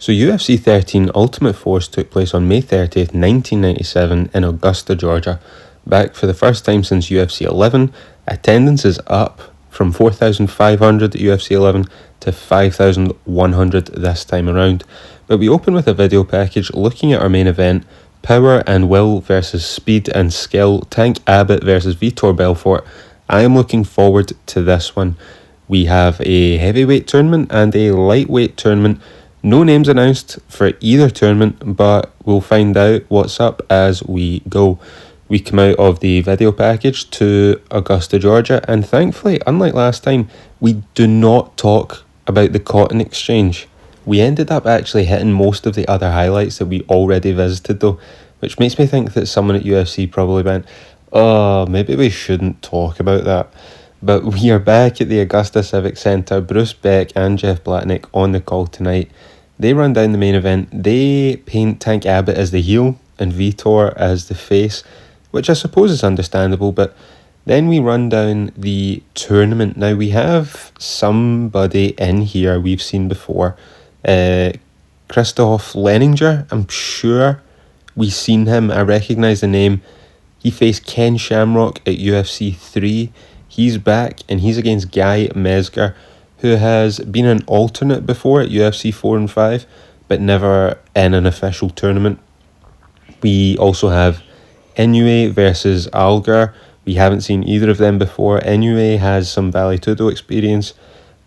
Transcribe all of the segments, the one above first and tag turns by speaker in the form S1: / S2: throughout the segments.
S1: So UFC 13 Ultimate Force took place on May 30th, 1997 in Augusta, Georgia. Back for the first time since UFC 11, attendance is up from 4,500 at UFC 11 to 5,100 this time around. But we open with a video package looking at our main event, Power and Will versus Speed and Skill, Tank Abbott versus Vitor Belfort. I am looking forward to this one. We have a heavyweight tournament and a lightweight tournament. No names announced for either tournament, but we'll find out what's up as we go. We come out of the video package to Augusta, Georgia, and thankfully, unlike last time, we do not talk about the cotton exchange. We ended up actually hitting most of the other highlights that we already visited though, which makes me think that someone at UFC probably went, oh, maybe we shouldn't talk about that. But we are back at the Augusta Civic Centre. Bruce Beck and Jeff Blatnick on the call tonight. They run down the main event. They paint Tank Abbott as the heel and Vitor as the face, which I suppose is understandable, but then we run down the tournament. Now we have somebody in here we've seen before. Christoph Leninger, I'm sure we've seen him. I recognise the name. He faced Ken Shamrock at UFC 3. He's back and he's against Guy Mezger, who has been an alternate before at UFC 4 and 5, but never in an official tournament. We also have Inoue versus Algar. We haven't seen either of them before. Inoue has some Vale Tudo experience.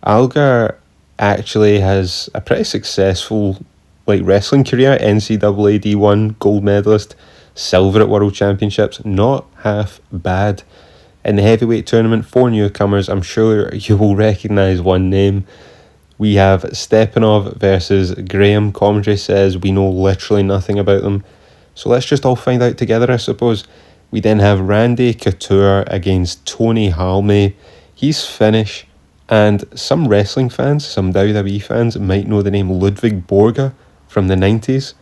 S1: Algar actually has a pretty successful wrestling career. NCAA D1 gold medalist, silver at World Championships. Not half bad. In the heavyweight tournament, 4 newcomers. I'm sure you will recognise one name. We have Stepanov versus Graham. Commentary says we know literally nothing about them. So let's just all find out together, I suppose. We then have Randy Couture against Tony Halme. He's Finnish. And some wrestling fans, some WWE fans, might know the name Ludwig Borga from the 90s.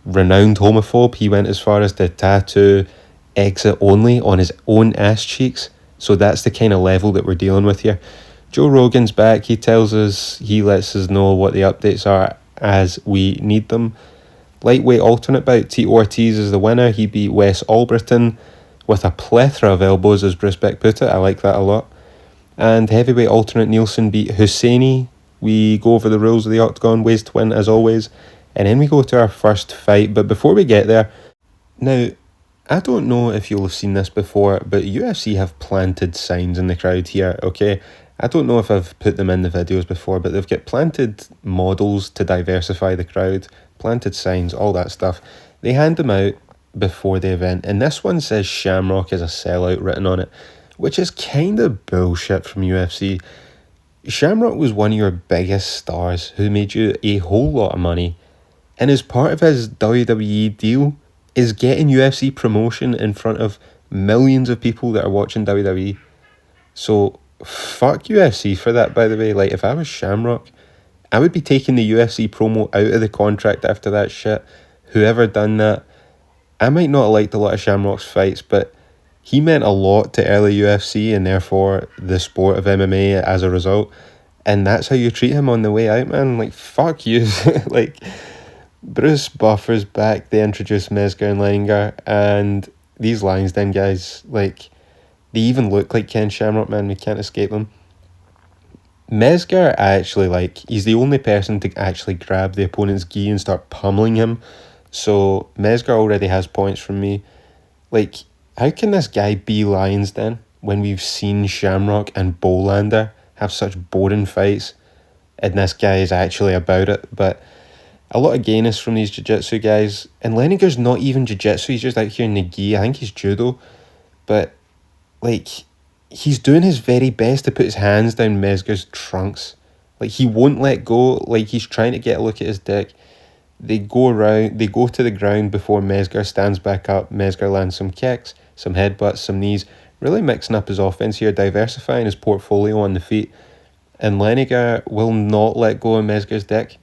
S1: Renowned homophobe. He went as far as to tattoo exit only on his own ass cheeks. So that's the kind of level that we're dealing with here. Joe Rogan's back. He lets us know what the updates are as we need them. Lightweight alternate bout, Tito Ortiz is the winner. He beat Wes Albritton with a plethora of elbows, as Bruce Beck put it. I like that a lot. And heavyweight alternate Nielsen beat Husseini. We go over the rules of the octagon, ways to win as always. And then we go to our first fight. But before we get there, now, I don't know if you'll have seen this before, but UFC have planted signs in the crowd here, okay? I don't know if I've put them in the videos before, but they've got planted models to diversify the crowd, planted signs, all that stuff. They hand them out before the event, and this one says Shamrock is a sellout written on it, which is kind of bullshit from UFC. Shamrock was one of your biggest stars who made you a whole lot of money, and as part of his WWE deal, is getting UFC promotion in front of millions of people that are watching WWE. So, fuck UFC for that, by the way. If I was Shamrock, I would be taking the UFC promo out of the contract after that shit. Whoever done that, I might not have liked a lot of Shamrock's fights, but he meant a lot to early UFC and therefore the sport of MMA as a result. And that's how you treat him on the way out, man. Fuck you. Bruce Buffer's back. They introduced Mezger and Leninger, and these Lansdowne guys, they even look like Ken Shamrock, man. We can't escape them. Mezger, I actually he's the only person to actually grab the opponent's gi and start pummeling him. So Mezger already has points from me. How can this guy be Lansdowne when we've seen Shamrock and Bolander have such boring fights, and this guy is actually about it? But a lot of gayness from these jiu-jitsu guys. And Leninger's not even jiu-jitsu, he's just out here in the gi. I think he's judo. But, he's doing his very best to put his hands down Mezger's trunks. He won't let go. He's trying to get a look at his dick. They go to the ground before Mezger stands back up. Mezger lands some kicks, some headbutts, some knees. Really mixing up his offense here, diversifying his portfolio on the feet. And Leninger will not let go of Mezger's dick.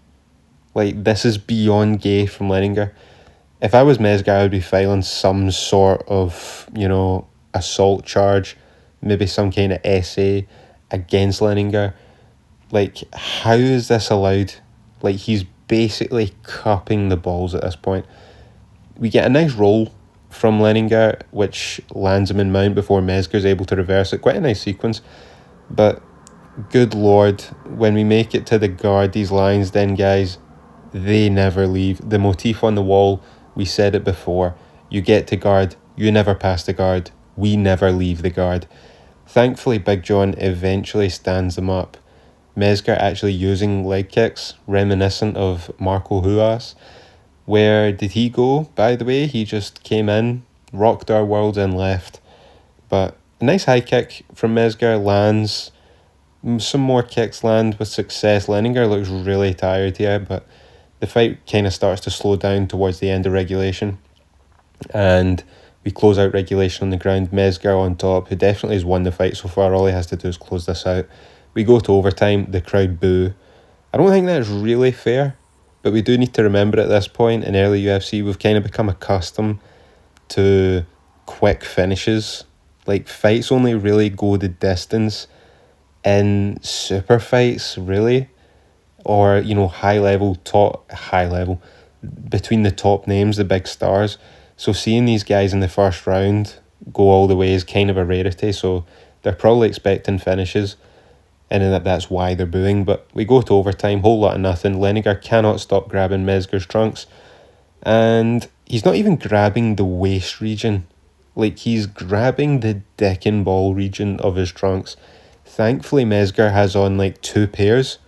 S1: This is beyond gay from Leninger. If I was Mezger, I would be filing some sort of, assault charge, maybe some kind of essay against Leninger. How is this allowed? He's basically cupping the balls at this point. We get a nice roll from Leninger, which lands him in mount before Mezger's able to reverse it. Quite a nice sequence. But good lord, when we make it to the guard, these lines then, guys, they never leave. The motif on the wall, we said it before. You get to guard, you never pass the guard. We never leave the guard. Thankfully, Big John eventually stands them up. Mezger actually using leg kicks, reminiscent of Marco Ruas. Where did he go, by the way? He just came in, rocked our world and left. But a nice high kick from Mezger lands. Some more kicks land with success. Leninger looks really tired here, but the fight kind of starts to slow down towards the end of regulation. And we close out regulation on the ground. Mezger on top, who definitely has won the fight so far. All he has to do is close this out. We go to overtime. The crowd boo. I don't think that's really fair, but we do need to remember at this point in early UFC, we've kind of become accustomed to quick finishes. Like, fights only really go the distance in super fights, really, or, you know, high level, between the top names, the big stars. So seeing these guys in the first round go all the way is kind of a rarity, so they're probably expecting finishes, and then that's why they're booing. But we go to overtime, whole lot of nothing. Leninger cannot stop grabbing Mezger's trunks, and he's not even grabbing the waist region. Like, he's grabbing the dick and ball region of his trunks. Thankfully, Mezger has on like 2 pairs,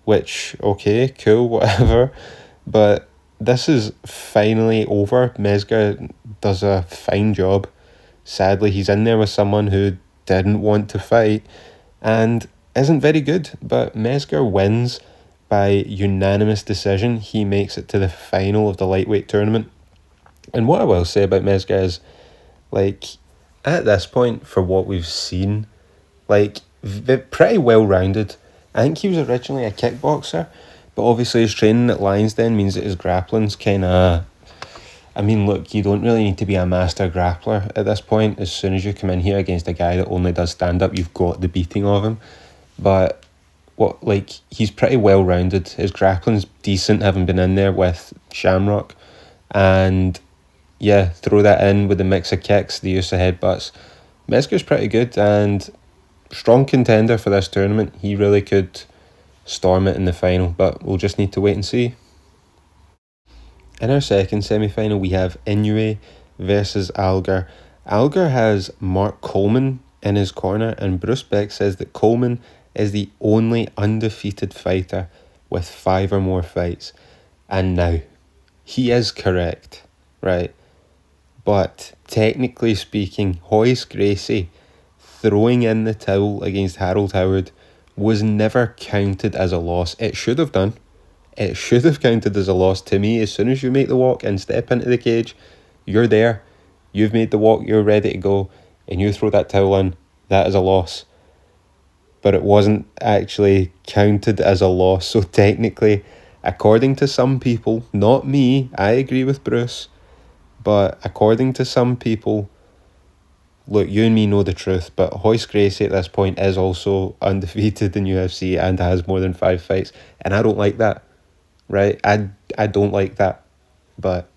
S1: which, okay, cool, whatever. But this is finally over. Mezger does a fine job. Sadly, he's in there with someone who didn't want to fight and isn't very good. But Mezger wins by unanimous decision. He makes it to the final of the lightweight tournament. And what I will say about Mezger is, like, at this point, for what we've seen, like, pretty well-rounded. I think he was originally a kickboxer, but obviously his training at Lions Den means that his grappling's kind of... I mean, look, you don't really need to be a master grappler at this point. As soon as you come in here against a guy that only does stand-up, you've got the beating of him. But, he's pretty well-rounded. His grappling's decent, having been in there with Shamrock. And, yeah, throw that in with the mix of kicks, the use of headbutts. Mezger's pretty good, and strong contender for this tournament. He really could storm it in the final, but we'll just need to wait and see. In our second semi-final, we have Inoue versus Alger. Alger has Mark Coleman in his corner, and Bruce Beck says that Coleman is the only undefeated fighter with 5 or more fights. And now, he is correct, right? But technically speaking, Royce Gracie throwing in the towel against Harold Howard was never counted as a loss. It should have done. It should have counted as a loss to me. As soon as you make the walk and step into the cage, you're there. You've made the walk, you're ready to go, and you throw that towel in, that is a loss. But it wasn't actually counted as a loss. So technically, according to some people, not me, I agree with Bruce, but according to some people, look, you and me know the truth, but Royce Gracie at this point is also undefeated in UFC and has more than 5 fights, and I don't like that, right? I don't like that, but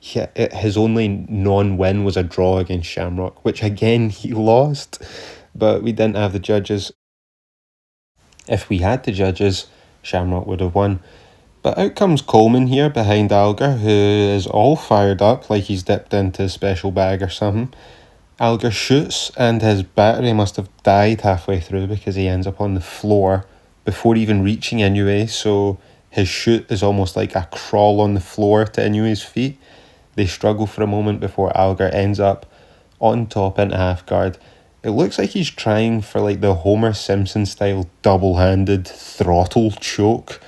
S1: yeah, his only non-win was a draw against Shamrock, which again, he lost, but we didn't have the judges. If we had the judges, Shamrock would have won. But out comes Coleman here behind Alger, who is all fired up like he's dipped into a special bag or something. Alger shoots, and his battery must have died halfway through because he ends up on the floor before even reaching Inoue, so his shoot is almost like a crawl on the floor to Inoue's feet. They struggle for a moment before Alger ends up on top into half guard. It looks like he's trying for like the Homer Simpson style double-handed throttle choke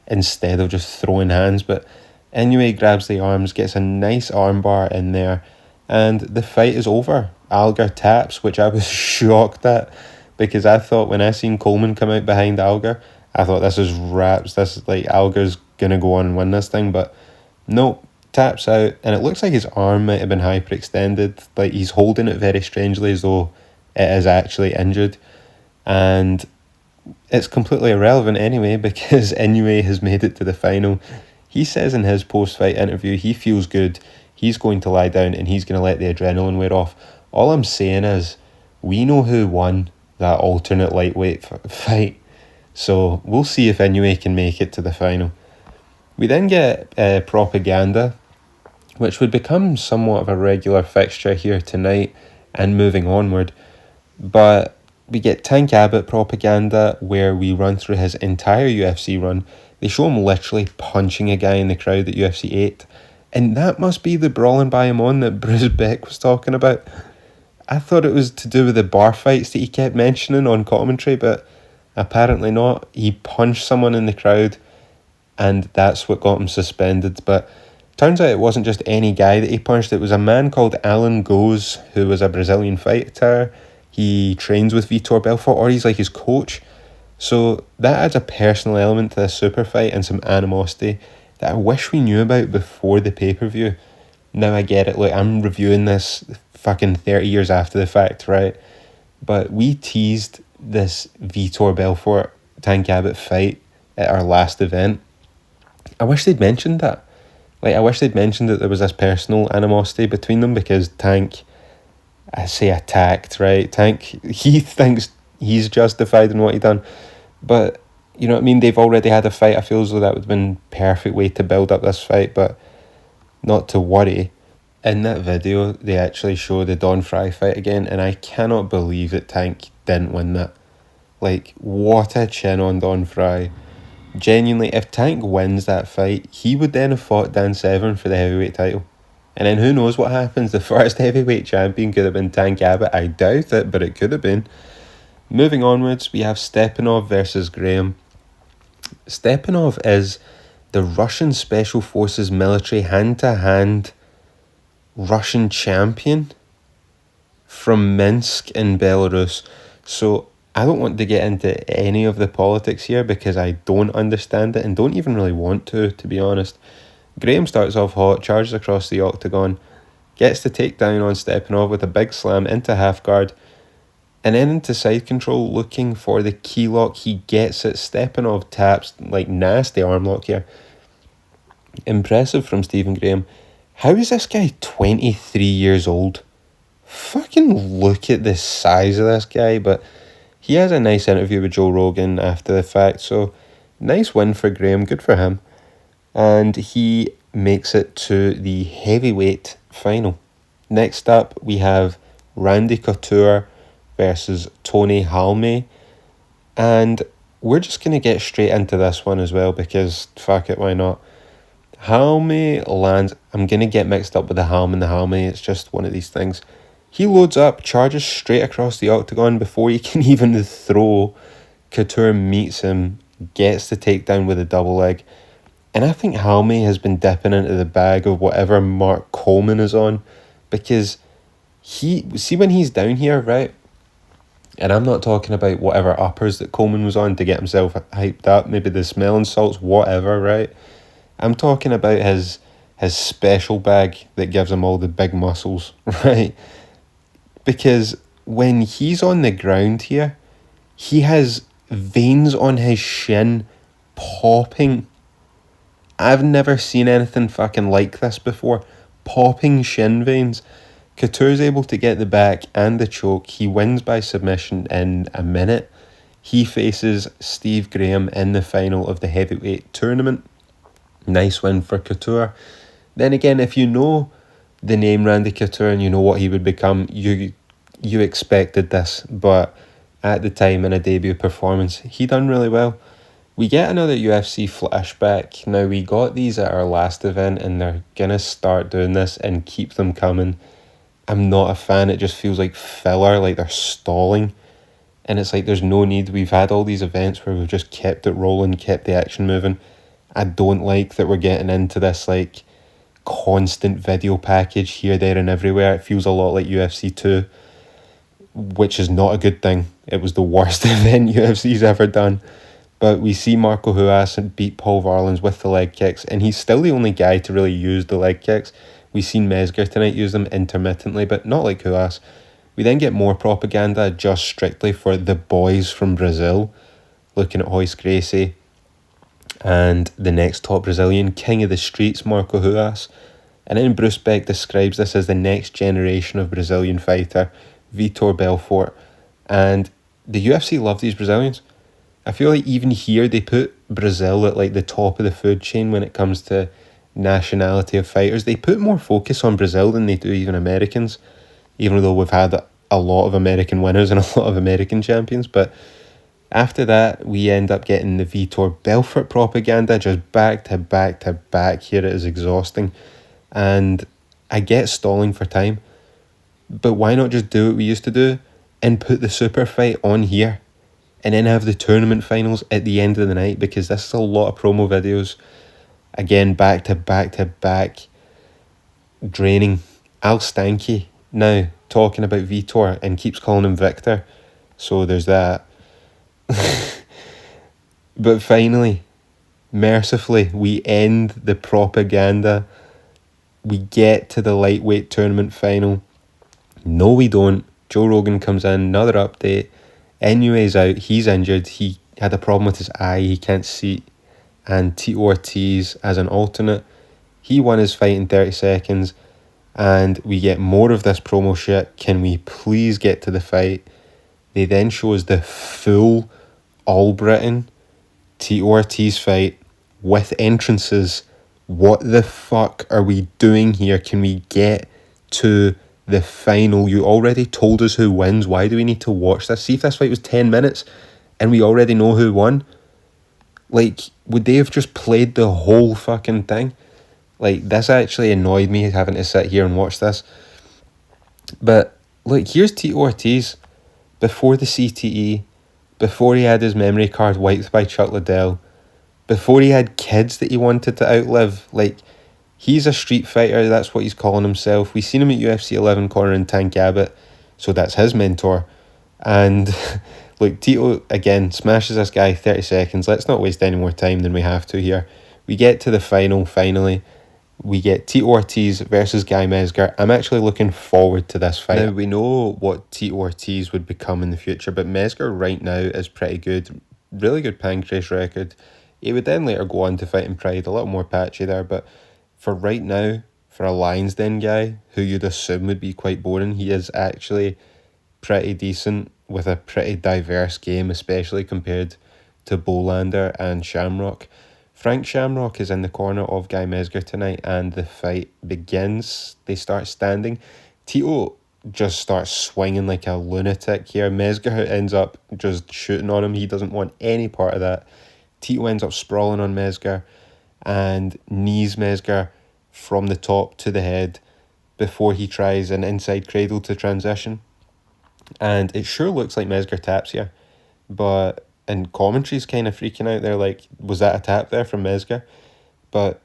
S1: instead of just throwing hands, but Inoue grabs the arms, gets a nice armbar in there, and the fight is over. Alger taps, which I was shocked at, because I thought when I seen Coleman come out behind Alger, I thought this is wraps, this is like Alger's gonna go on and win this thing, but no, taps out, and it looks like his arm might have been hyperextended, like he's holding it very strangely as though it is actually injured, and it's completely irrelevant anyway because Inoue has made it to the final. He says in his post-fight interview he feels good, he's going to lie down and he's going to let the adrenaline wear off. All I'm saying is, we know who won that alternate lightweight fight, so we'll see if Inoue can make it to the final. We then get Propaganda, which would become somewhat of a regular fixture here tonight and moving onward. But we get Tank Abbott Propaganda, where we run through his entire UFC run. They show him literally punching a guy in the crowd at UFC 8. And that must be the brawling by him on that Bruce Beck was talking about. I thought it was to do with the bar fights that he kept mentioning on commentary, but apparently not. He punched someone in the crowd, and that's what got him suspended. But turns out it wasn't just any guy that he punched. It was a man called Alan Goes, who was a Brazilian fighter. He trains with Vitor Belfort, or he's like his coach. So that adds a personal element to this super fight and some animosity that I wish we knew about before the pay-per-view. Now I get it. Look, I'm reviewing this fucking 30 years after the fact, right? But we teased this Vitor Belfort Tank Abbott fight at our last event. I wish they'd mentioned that. Like, I wish they'd mentioned that there was this personal animosity between them, because Tank, I say attacked, right? Tank, he thinks he's justified in what he done. But, you know what I mean? They've already had a fight. I feel as though that would have been perfect way to build up this fight, but not to worry. In that video, they actually show the Don Fry fight again, and I cannot believe that Tank didn't win that. Like, what a chin on Don Fry. Genuinely, if Tank wins that fight, he would then have fought Dan Severn for the heavyweight title. And then who knows what happens. The first heavyweight champion could have been Tank Abbott. I doubt it, but it could have been. Moving onwards, we have Stepanov versus Graham. Stepanov is the Russian Special Forces military hand-to-hand Russian champion from Minsk in Belarus. So I don't want to get into any of the politics here because I don't understand it and don't even really want to be honest. Graham starts off hot, charges across the octagon, gets the takedown on Stepanov with a big slam into half guard, and then into side control looking for the key lock. He gets it. Stepanov taps, like, nasty arm lock here. Impressive from Stephen Graham. How is this guy 23 years old? Fucking look at the size of this guy. But he has a nice interview with Joe Rogan after the fact, so nice win for Graham, good for him. And he makes it to the heavyweight final. Next up, we have Randy Couture versus Tony Halme. And we're just going to get straight into this one as well because fuck it, why not? Halme lands, I'm going to get mixed up with the Halme and the Halme, it's just one of these things. He loads up, charges straight across the octagon before he can even throw. Couture meets him, gets the takedown with a double leg. And I think Halme has been dipping into the bag of whatever Mark Coleman is on, because when he's down here, right? And I'm not talking about whatever uppers that Coleman was on to get himself hyped up, maybe the smelling salts, whatever, right? I'm talking about his special bag that gives him all the big muscles, right? Because when he's on the ground here, he has veins on his shin popping. I've never seen anything fucking like this before. Popping shin veins. Couture's able to get the back and the choke. He wins by submission in a minute. He faces Steve Graham in the final of the heavyweight tournament. Nice win for Couture. Then again, if you know the name Randy Couture and you know what he would become, you expected this. But at the time, in a debut performance, he done really well. We get another UFC flashback. Now, we got these at our last event and they're going to start doing this and keep them coming. I'm not a fan. It just feels like filler, like they're stalling. And it's like there's no need. We've had all these events where we've just kept it rolling, kept the action moving. I don't like that we're getting into this like constant video package here, there and everywhere. It feels a lot like UFC 2, which is not a good thing. It was the worst event UFC's ever done. But we see Marco Huas beat Paul Varlins with the leg kicks, and he's still the only guy to really use the leg kicks. We've seen Mesger tonight use them intermittently, but not like Huas. We then get more propaganda just strictly for the boys from Brazil. looking at Royce Gracie, and the next top Brazilian, king of the streets, Marco Ruas. And then Bruce Beck describes this as the next generation of Brazilian fighter, Vitor Belfort. And the UFC love these Brazilians. I feel like even here they put Brazil at like the top of the food chain when it comes to nationality of fighters. They put more focus on Brazil than they do even Americans, even though we've had a lot of American winners and a lot of American champions. But after that, we end up getting the Vitor Belfort propaganda just back to back to back. Here it is exhausting. And I get stalling for time, but why not just do what we used to do and put the super fight on here and then have the tournament finals at the end of the night? Because this is a lot of promo videos. Again, back to back to back. Draining. Al Stanky now talking about Vitor and keeps calling him Victor. So there's that. But finally, mercifully, we end the propaganda. We get to the lightweight tournament final. No, we don't. Joe Rogan comes in, another update. Inoue's out, he's injured. He had a problem with his eye, he can't see. And Tito Ortiz as an alternate. He won his fight in 30 seconds. And we get more of this promo shit. Can we please get to the fight? They then show us the full All-Britain Tito Ortiz fight with entrances. What the fuck are we doing here? Can we get to the final? You already told us who wins. Why do we need to watch this? See, if this fight was 10 minutes and we already know who won, like, would they have just played the whole fucking thing? Like, this actually annoyed me having to sit here and watch this. But, look, here's Tito Ortiz before the CTE, before he had his memory card wiped by Chuck Liddell, before he had kids that he wanted to outlive. Like, he's a street fighter, that's what he's calling himself. We seen him at UFC 11 cornering Tank Abbott, so that's his mentor. And look, Tito, again, smashes this guy 30 seconds. Let's not waste any more time than we have to here. We get to the final, finally. We get Tito Ortiz versus Guy Mezger. I'm actually looking forward to this fight. Now, we know what Tito Ortiz would become in the future, but Mezger right now is pretty good. Really good pancreas record. He would then later go on to fight in Pride, a little more patchy there, but for right now, for a Lions Den guy, who you'd assume would be quite boring, he is actually pretty decent with a pretty diverse game, especially compared to Bolander and Shamrock. Frank Shamrock is in the corner of Guy Mezger tonight, and the fight begins. They start standing. Tito just starts swinging like a lunatic here. Mezger ends up just shooting on him. He doesn't want any part of that. Tito ends up sprawling on Mezger and knees Mezger from the top to the head before he tries an inside cradle to transition. And it sure looks like Mezger taps here, but and commentary's kind of freaking out. They're like, was that a tap there from Mezger? But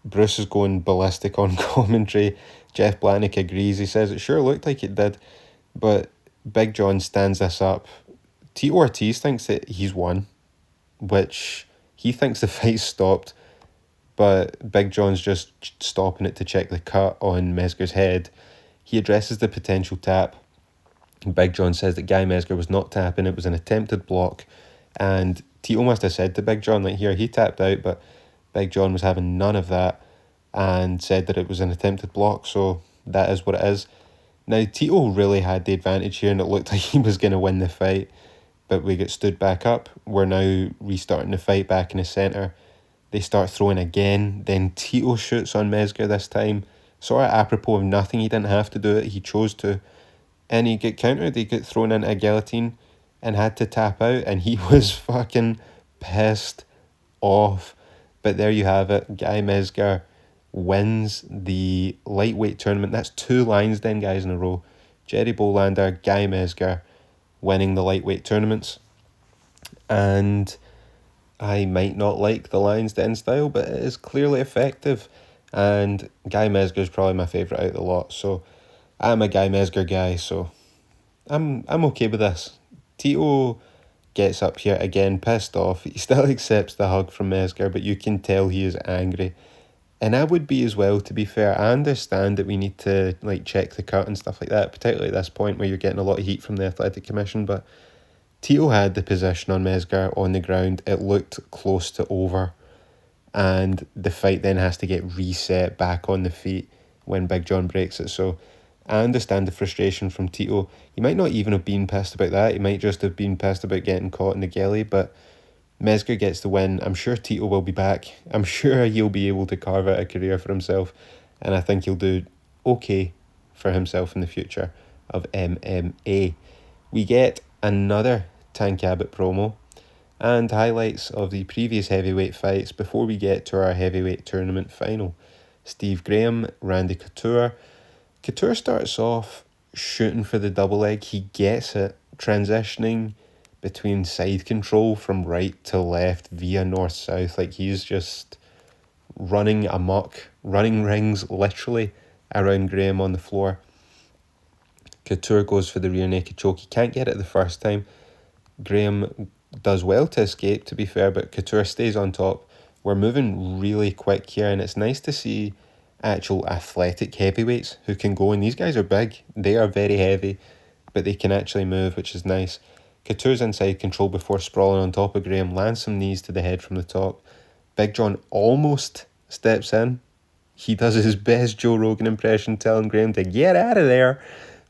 S1: Bruce is going ballistic on commentary. Jeff Blanick agrees. He says it sure looked like it did, but Big John stands this up. Tito Ortiz thinks that he's won, which he thinks the fight stopped, but Big John's just stopping it to check the cut on Mezger's head. He addresses the potential tap. Big John says that Guy Mezger was not tapping, it was an attempted block, and Tito must have said to Big John, like, here, he tapped out, but Big John was having none of that and said that it was an attempted block, so that is what it is. Now, Tito really had the advantage here, and it looked like he was going to win the fight, but we get stood back up. We're now restarting the fight back in the centre. They start throwing again. Then Tito shoots on Mezger this time. Sort of apropos of nothing. He didn't have to do it. He chose to. And he get countered. He get thrown into a guillotine and had to tap out. And he was fucking pissed off. But there you have it. Guy Mezger wins the lightweight tournament. That's 2 Lions Den guys in a row. Jerry Bolander, Guy Mezger winning the lightweight tournaments. And I might not like the Lions Den style, but it is clearly effective. And Guy Mezger is probably my favourite out of the lot. So I'm a Guy Mezger guy, so I'm okay with this. Tito gets up here again, pissed off. He still accepts the hug from Mezger, but you can tell he is angry. And I would be as well, to be fair. I understand that we need to like check the cut and stuff like that, particularly at this point where you're getting a lot of heat from the Athletic Commission, but Tito had the position on Mezger on the ground. It looked close to over, and the fight then has to get reset back on the feet when Big John breaks it. So I understand the frustration from Tito. He might not even have been pissed about that. He might just have been pissed about getting caught in the gilly, but Mezger gets the win. I'm sure Tito will be back. I'm sure he'll be able to carve out a career for himself, and I think he'll do okay for himself in the future of MMA. We get another Tank Abbott promo and highlights of the previous heavyweight fights before we get to our heavyweight tournament final. Steve Graham, Randy Couture. Couture starts off shooting for the double leg. He gets it, transitioning between side control from right to left via north-south. Like, he's just running amok, running rings literally around Graham on the floor. Couture goes for the rear naked choke. He can't get it the first time. Graham does well to escape, to be fair, but Couture stays on top. We're moving really quick here, and it's nice to see actual athletic heavyweights who can go, and these guys are big. They are very heavy, but they can actually move, which is nice. Couture's inside control before sprawling on top of Graham, lands some knees to the head from the top. Big John almost steps in. He does his best Joe Rogan impression, telling Graham to get out of there,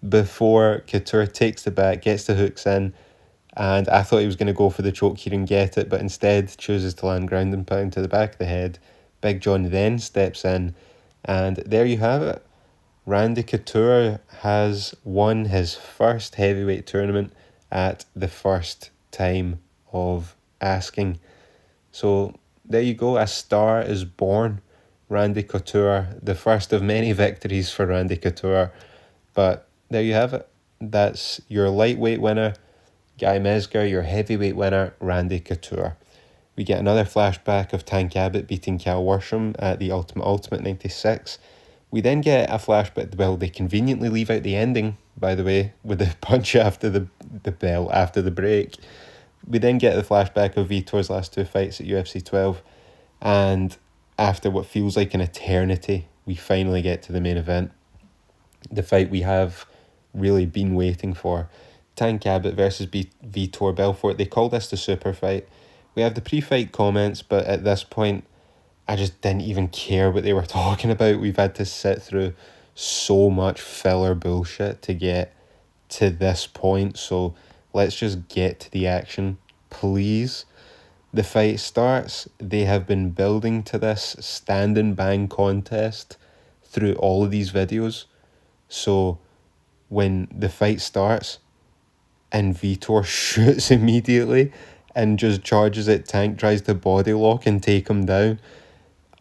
S1: before Couture takes the back, gets the hooks in, and I thought he was going to go for the choke here and get it, but instead chooses to land ground and pound to the back of the head. Big John then steps in, and there you have it. Randy Couture has won his first heavyweight tournament at the first time of asking. So there you go, a star is born. Randy Couture, the first of many victories for Randy Couture. But there you have it. That's your lightweight winner, Guy Mezger, your heavyweight winner, Randy Couture. We get another flashback of Tank Abbott beating Cal Worsham at the Ultimate 96. We then get a flashback, well, they conveniently leave out the ending, by the way, with the punch after the bell after the break. We then get the flashback of Vitor's last two fights at UFC 12, and after what feels like an eternity, we finally get to the main event. The fight we have really been waiting for. Tank Abbott versus Vitor Belfort. They call this the super fight. We have the pre-fight comments, but at this point, I just didn't even care what they were talking about. We've had to sit through so much filler bullshit to get to this point, so let's just get to the action, please. The fight starts. They have been building to this stand and bang contest through all of these videos. So when the fight starts and Vitor shoots immediately and just charges at Tank, tries to body lock and take him down,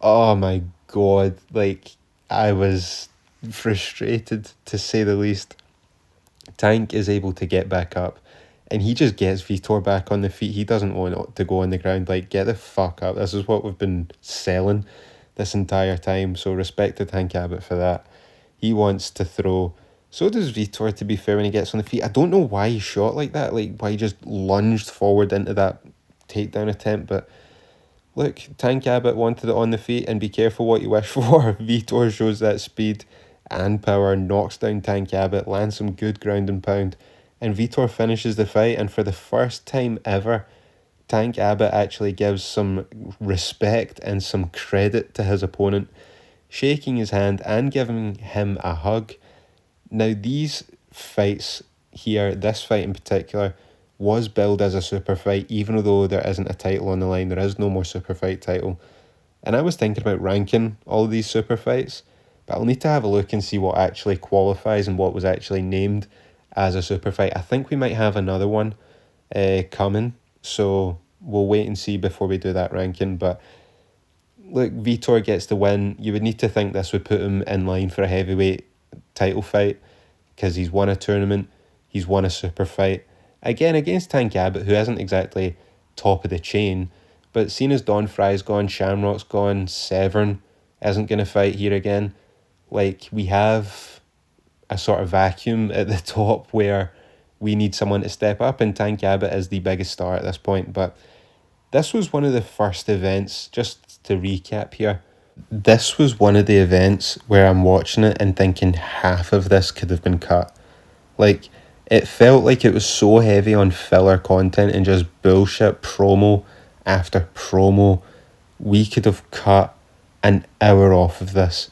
S1: oh my god, like, I was frustrated to say the least. Tank is able to get back up and he just gets Vitor back on the feet. He doesn't want to go on the ground. Like, get the fuck up. This is what we've been selling this entire time, so respect to Tank Abbott for that. He wants to throw. So does Vitor, to be fair, when he gets on the feet. I don't know why he shot like that, like why he just lunged forward into that takedown attempt, but look, Tank Abbott wanted it on the feet, and be careful what you wish for. Vitor shows that speed and power, knocks down Tank Abbott, lands some good ground and pound, and Vitor finishes the fight, and for the first time ever, Tank Abbott actually gives some respect and some credit to his opponent, shaking his hand and giving him a hug. Now, these fights here, this fight in particular, was billed as a super fight, even though there isn't a title on the line. There is no more super fight title. And I was thinking about ranking all of these super fights, but I'll need to have a look and see what actually qualifies and what was actually named as a super fight. I think we might have another one coming, so we'll wait and see before we do that ranking. But look, Vitor gets the win. You would need to think this would put him in line for a heavyweight title fight, because he's won a tournament, he's won a super fight. Again, against Tank Abbott, who isn't exactly top of the chain, but seeing as Don Fry's gone, Shamrock's gone, Severn isn't going to fight here again, like, we have a sort of vacuum at the top where we need someone to step up, and Tank Abbott is the biggest star at this point. But this was one of the first events, just to recap here, this was one of the events where I'm watching it and thinking half of this could have been cut. Like, It felt like it was so heavy on filler content and just bullshit promo after promo. We could have cut an hour off of this.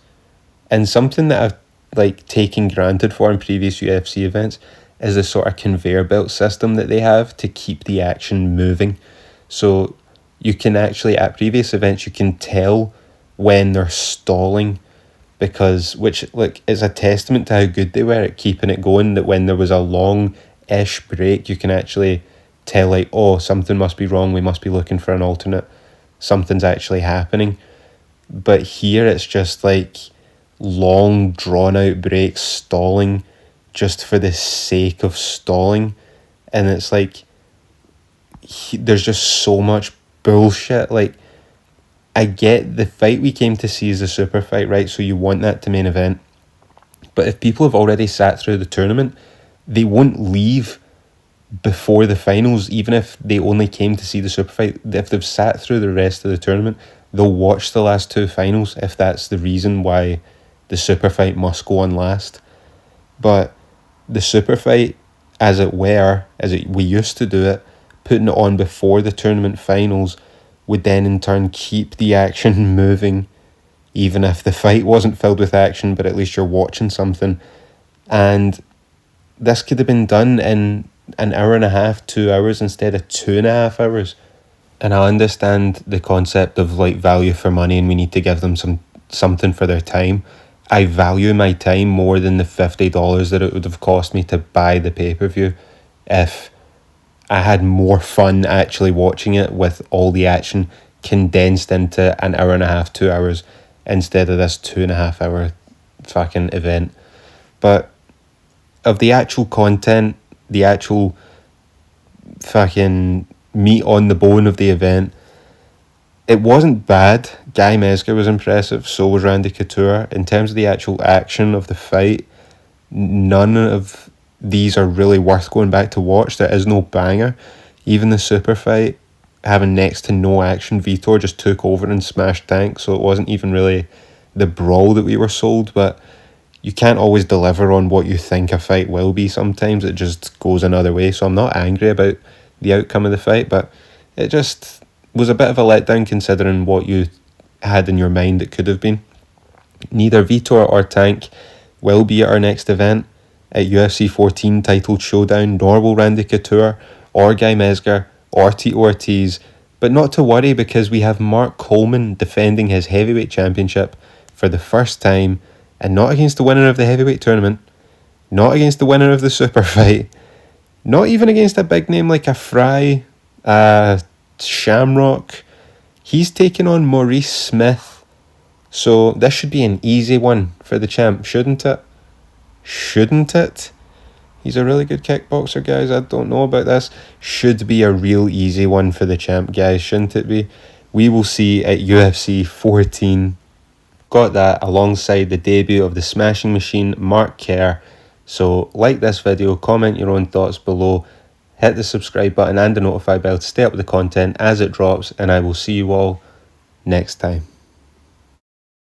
S1: And something that I've like taken granted for in previous UFC events is the sort of conveyor belt system that they have to keep the action moving. So you can actually, at previous events, you can tell when they're stalling, because which like is a testament to how good they were at keeping it going, that when there was a long-ish break, you can actually tell like, oh, something must be wrong, we must be looking for an alternate, something's actually happening. But here it's just like long drawn out breaks, stalling just for the sake of stalling, and it's like there's just so much bullshit. Like, I get the fight we came to see is the super fight, right? So you want that to main event. But if people have already sat through the tournament, they won't leave before the finals, even if they only came to see the super fight. If they've sat through the rest of the tournament, they'll watch the last two finals if that's the reason why the super fight must go on last. But the super fight, as we used to do it, putting it on before the tournament finals would then in turn keep the action moving, even if the fight wasn't filled with action, but at least you're watching something. And this could have been done in an hour and a half, 2 hours instead of 2.5 hours. And I understand the concept of like value for money and we need to give them something for their time. I value my time more than the $50 that it would have cost me to buy the pay-per-view if I had more fun actually watching it with all the action condensed into an hour and a half, 2 hours, instead of this 2.5 hour fucking event. But of the actual content, the actual fucking meat on the bone of the event, it wasn't bad. Guy Mezger was impressive, so was Randy Couture. In terms of the actual action of the fight, none of these are really worth going back to watch. There is no banger. Even the super fight, having next to no action, Vitor just took over and smashed Tank, so it wasn't even really the brawl that we were sold. But you can't always deliver on what you think a fight will be. Sometimes it just goes another way, so I'm not angry about the outcome of the fight, but it just was a bit of a letdown considering what you had in your mind it could have been. Neither Vitor or Tank will be at our next event at UFC 14 titled showdown, nor will Randy Couture or Guy Mezger or Tito Ortiz. But not to worry, because we have Mark Coleman defending his heavyweight championship for the first time, and not against the winner of the heavyweight tournament, not against the winner of the super fight, not even against a big name like a Fry, Shamrock. He's taking on Maurice Smith. So this should be an easy one for the champ, shouldn't it? Shouldn't it? He's a really good kickboxer, guys. I don't know about this. Should be a real easy one for the champ, guys. Shouldn't it be? We will see at UFC 14. Got that alongside the debut of the Smashing Machine, Mark Kerr. So like this video, comment your own thoughts below, hit the subscribe button and the notify bell to stay up with the content as it drops, and I will see you all next time.